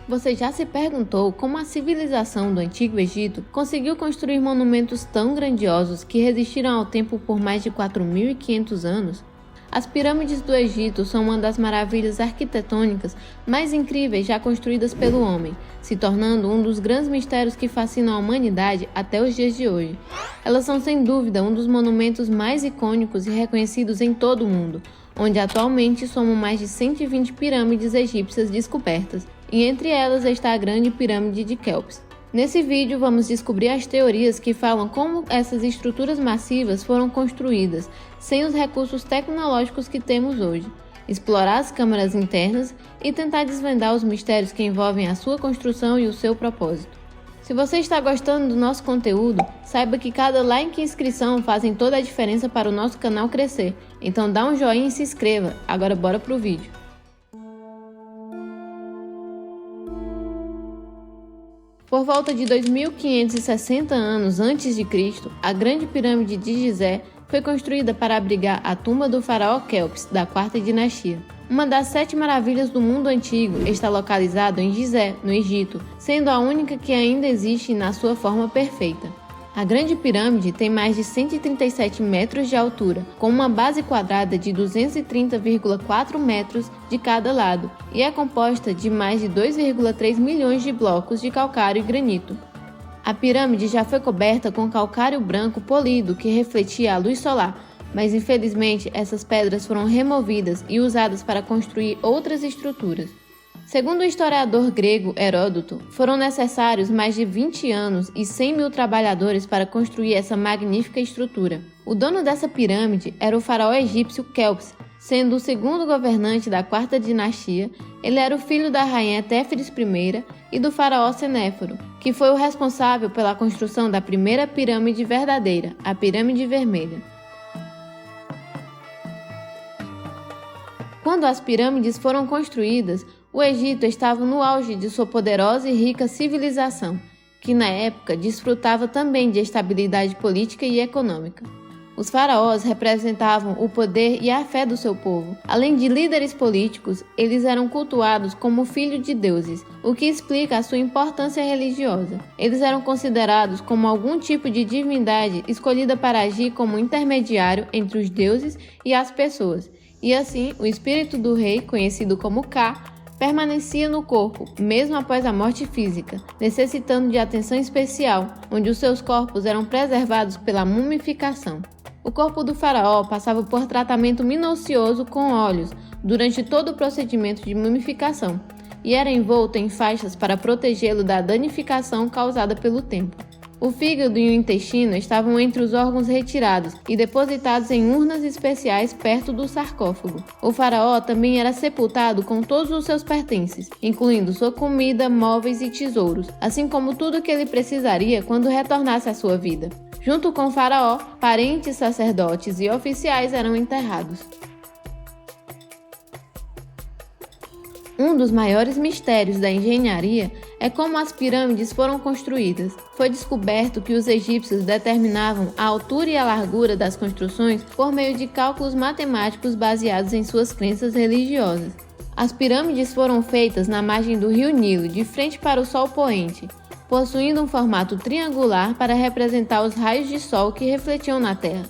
Você já se perguntou como a civilização do Antigo Egito conseguiu construir monumentos tão grandiosos que resistiram ao tempo por mais de 4.500 anos? As pirâmides do Egito são uma das maravilhas arquitetônicas mais incríveis já construídas pelo homem, se tornando um dos grandes mistérios que fascinam a humanidade até os dias de hoje. Elas são sem dúvida um dos monumentos mais icônicos e reconhecidos em todo o mundo, onde atualmente somam mais de 120 pirâmides egípcias descobertas, e entre elas está a Grande Pirâmide de Quéops. Nesse vídeo vamos descobrir as teorias que falam como essas estruturas massivas foram construídas, sem os recursos tecnológicos que temos hoje, explorar as câmaras internas e tentar desvendar os mistérios que envolvem a sua construção e o seu propósito. Se você está gostando do nosso conteúdo, saiba que cada like e inscrição fazem toda a diferença para o nosso canal crescer, então dá um joinha e se inscreva. Agora bora pro vídeo. Por volta de 2.560 anos antes de Cristo, a Grande Pirâmide de Gizé foi construída para abrigar a tumba do faraó Quéops, da Quarta Dinastia. Uma das 7 maravilhas do mundo antigo está localizada em Gizé, no Egito, sendo a única que ainda existe na sua forma perfeita. A Grande Pirâmide tem mais de 137 metros de altura, com uma base quadrada de 230,4 metros de cada lado, e é composta de mais de 2,3 milhões de blocos de calcário e granito. A pirâmide já foi coberta com calcário branco polido que refletia a luz solar, mas infelizmente essas pedras foram removidas e usadas para construir outras estruturas. Segundo o historiador grego Heródoto, foram necessários mais de 20 anos e 100 mil trabalhadores para construir essa magnífica estrutura. O dono dessa pirâmide era o faraó egípcio Quéops, sendo o segundo governante da Quarta Dinastia. Ele era o filho da rainha Téfris I e do faraó Senéforo, que foi o responsável pela construção da primeira pirâmide verdadeira, a Pirâmide Vermelha. Quando as pirâmides foram construídas, o Egito estava no auge de sua poderosa e rica civilização, que na época desfrutava também de estabilidade política e econômica. Os faraós representavam o poder e a fé do seu povo. Além de líderes políticos, eles eram cultuados como filhos de deuses, o que explica a sua importância religiosa. Eles eram considerados como algum tipo de divindade escolhida para agir como intermediário entre os deuses e as pessoas, e assim o espírito do rei, conhecido como Ka, permanecia no corpo, mesmo após a morte física, necessitando de atenção especial, onde os seus corpos eram preservados pela mumificação. O corpo do faraó passava por tratamento minucioso com óleos durante todo o procedimento de mumificação e era envolto em faixas para protegê-lo da danificação causada pelo tempo. O fígado e o intestino estavam entre os órgãos retirados e depositados em urnas especiais perto do sarcófago. O faraó também era sepultado com todos os seus pertences, incluindo sua comida, móveis e tesouros, assim como tudo que ele precisaria quando retornasse à sua vida. Junto com o faraó, parentes, sacerdotes e oficiais eram enterrados. Um dos maiores mistérios da engenharia é como as pirâmides foram construídas. Foi descoberto que os egípcios determinavam a altura e a largura das construções por meio de cálculos matemáticos baseados em suas crenças religiosas. As pirâmides foram feitas na margem do rio Nilo, de frente para o sol poente, possuindo um formato triangular para representar os raios de sol que refletiam na terra.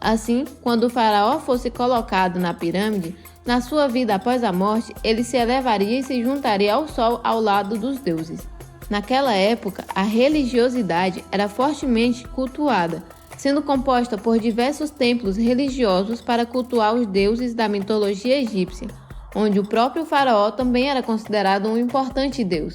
Assim, quando o faraó fosse colocado na pirâmide, na sua vida após a morte, ele se elevaria e se juntaria ao sol ao lado dos deuses. Naquela época, a religiosidade era fortemente cultuada, sendo composta por diversos templos religiosos para cultuar os deuses da mitologia egípcia, onde o próprio faraó também era considerado um importante deus.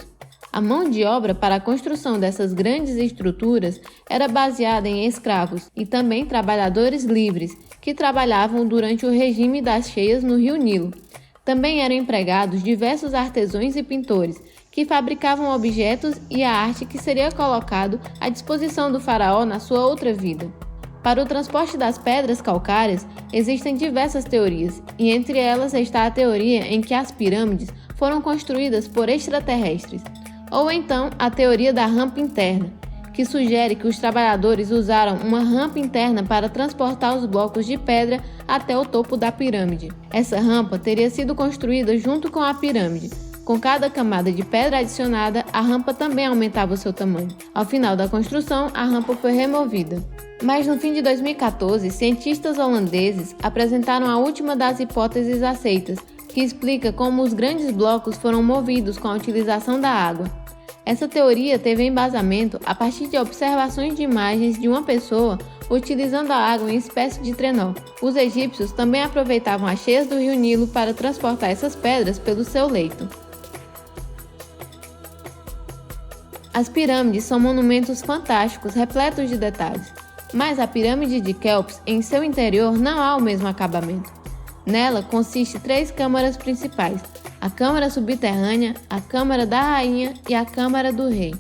A mão de obra para a construção dessas grandes estruturas era baseada em escravos e também trabalhadores livres, que trabalhavam durante o regime das cheias no rio Nilo. Também eram empregados diversos artesãos e pintores, que fabricavam objetos e a arte que seria colocado à disposição do faraó na sua outra vida. Para o transporte das pedras calcárias, existem diversas teorias, e entre elas está a teoria em que as pirâmides foram construídas por extraterrestres, ou então a teoria da rampa interna, que sugere que os trabalhadores usaram uma rampa interna para transportar os blocos de pedra até o topo da pirâmide. Essa rampa teria sido construída junto com a pirâmide, Com cada camada de pedra adicionada, a rampa também aumentava o seu tamanho. Ao final da construção, a rampa foi removida. Mas no fim de 2014, cientistas holandeses apresentaram a última das hipóteses aceitas, que explica como os grandes blocos foram movidos com a utilização da água. Essa teoria teve embasamento a partir de observações de imagens de uma pessoa utilizando a água em espécie de trenó. Os egípcios também aproveitavam as cheias do rio Nilo para transportar essas pedras pelo seu leito. As pirâmides são monumentos fantásticos, repletos de detalhes, mas a pirâmide de Quéops, em seu interior, não há o mesmo acabamento. Nela consiste 3 câmaras principais: a câmara subterrânea, a câmara da rainha e a câmara do rei.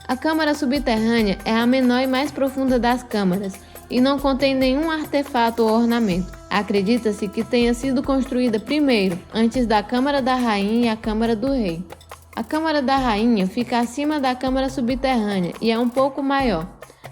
A câmara subterrânea é a menor e mais profunda das câmaras e não contém nenhum artefato ou ornamento. Acredita-se que tenha sido construída primeiro, antes da câmara da rainha e a câmara do rei. A câmara da rainha fica acima da câmara subterrânea e é um pouco maior.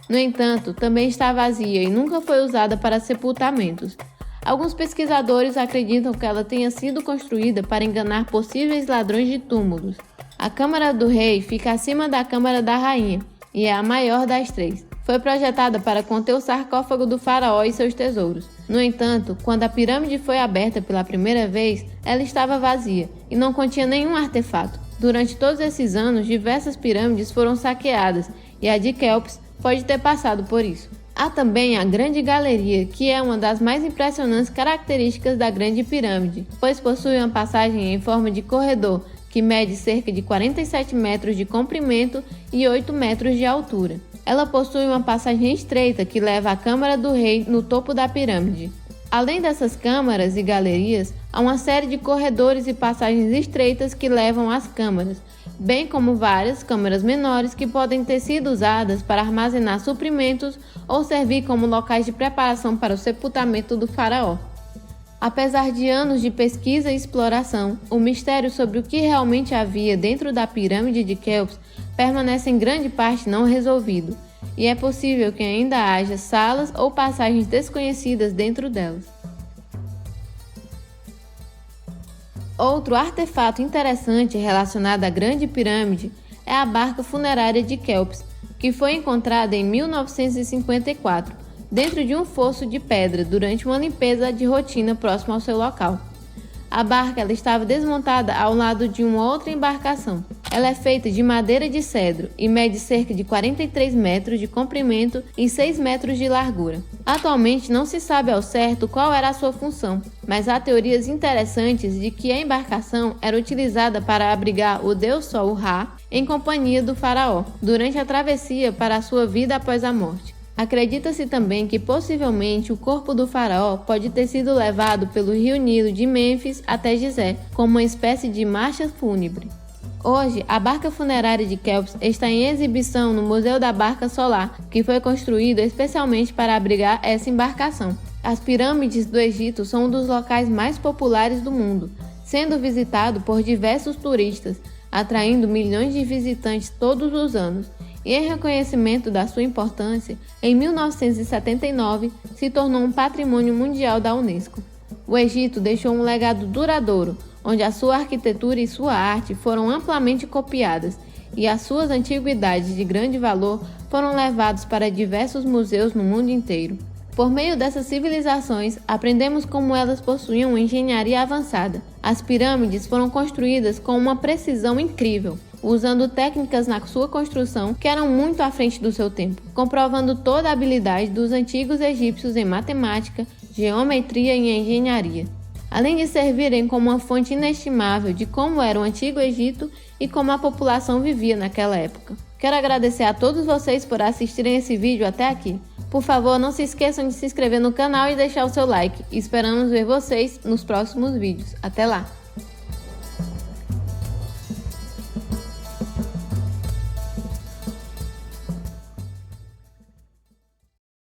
No entanto, também está vazia e nunca foi usada para sepultamentos. Alguns pesquisadores acreditam que ela tenha sido construída para enganar possíveis ladrões de túmulos. A câmara do rei fica acima da câmara da rainha e é a maior das 3. Foi projetada para conter o sarcófago do faraó e seus tesouros. No entanto, quando a pirâmide foi aberta pela primeira vez, ela estava vazia e não continha nenhum artefato. Durante todos esses anos, diversas pirâmides foram saqueadas e a de Quéops pode ter passado por isso. Há também a Grande Galeria, que é uma das mais impressionantes características da Grande Pirâmide, pois possui uma passagem em forma de corredor que mede cerca de 47 metros de comprimento e 8 metros de altura. Ela possui uma passagem estreita que leva à Câmara do Rei no topo da pirâmide. Além dessas câmaras e galerias, há uma série de corredores e passagens estreitas que levam às câmaras, bem como várias câmaras menores que podem ter sido usadas para armazenar suprimentos ou servir como locais de preparação para o sepultamento do faraó. Apesar de anos de pesquisa e exploração, o mistério sobre o que realmente havia dentro da pirâmide de Quéops permanece em grande parte não resolvido, e é possível que ainda haja salas ou passagens desconhecidas dentro delas. Outro artefato interessante relacionado à Grande Pirâmide é a barca funerária de Quéops, que foi encontrada em 1954, dentro de um fosso de pedra durante uma limpeza de rotina próximo ao seu local. A barca estava desmontada ao lado de uma outra embarcação. Ela é feita de madeira de cedro e mede cerca de 43 metros de comprimento e 6 metros de largura. Atualmente não se sabe ao certo qual era a sua função, mas há teorias interessantes de que a embarcação era utilizada para abrigar o deus Sol Ra em companhia do faraó, durante a travessia para a sua vida após a morte. Acredita-se também que possivelmente o corpo do faraó pode ter sido levado pelo rio Nilo de Mênfis até Gizé, como uma espécie de marcha fúnebre. Hoje, a barca funerária de Quéops está em exibição no Museu da Barca Solar, que foi construído especialmente para abrigar essa embarcação. As pirâmides do Egito são um dos locais mais populares do mundo, sendo visitado por diversos turistas, atraindo milhões de visitantes todos os anos. E em reconhecimento da sua importância, em 1979 se tornou um patrimônio mundial da Unesco. O Egito deixou um legado duradouro, onde a sua arquitetura e sua arte foram amplamente copiadas, e as suas antiguidades de grande valor foram levados para diversos museus no mundo inteiro. Por meio dessas civilizações, aprendemos como elas possuíam uma engenharia avançada. As pirâmides foram construídas com uma precisão incrível, usando técnicas na sua construção que eram muito à frente do seu tempo, comprovando toda a habilidade dos antigos egípcios em matemática, geometria e engenharia, além de servirem como uma fonte inestimável de como era o Antigo Egito e como a população vivia naquela época. Quero agradecer a todos vocês por assistirem esse vídeo até aqui. Por favor, não se esqueçam de se inscrever no canal e deixar o seu like. Esperamos ver vocês nos próximos vídeos. Até lá!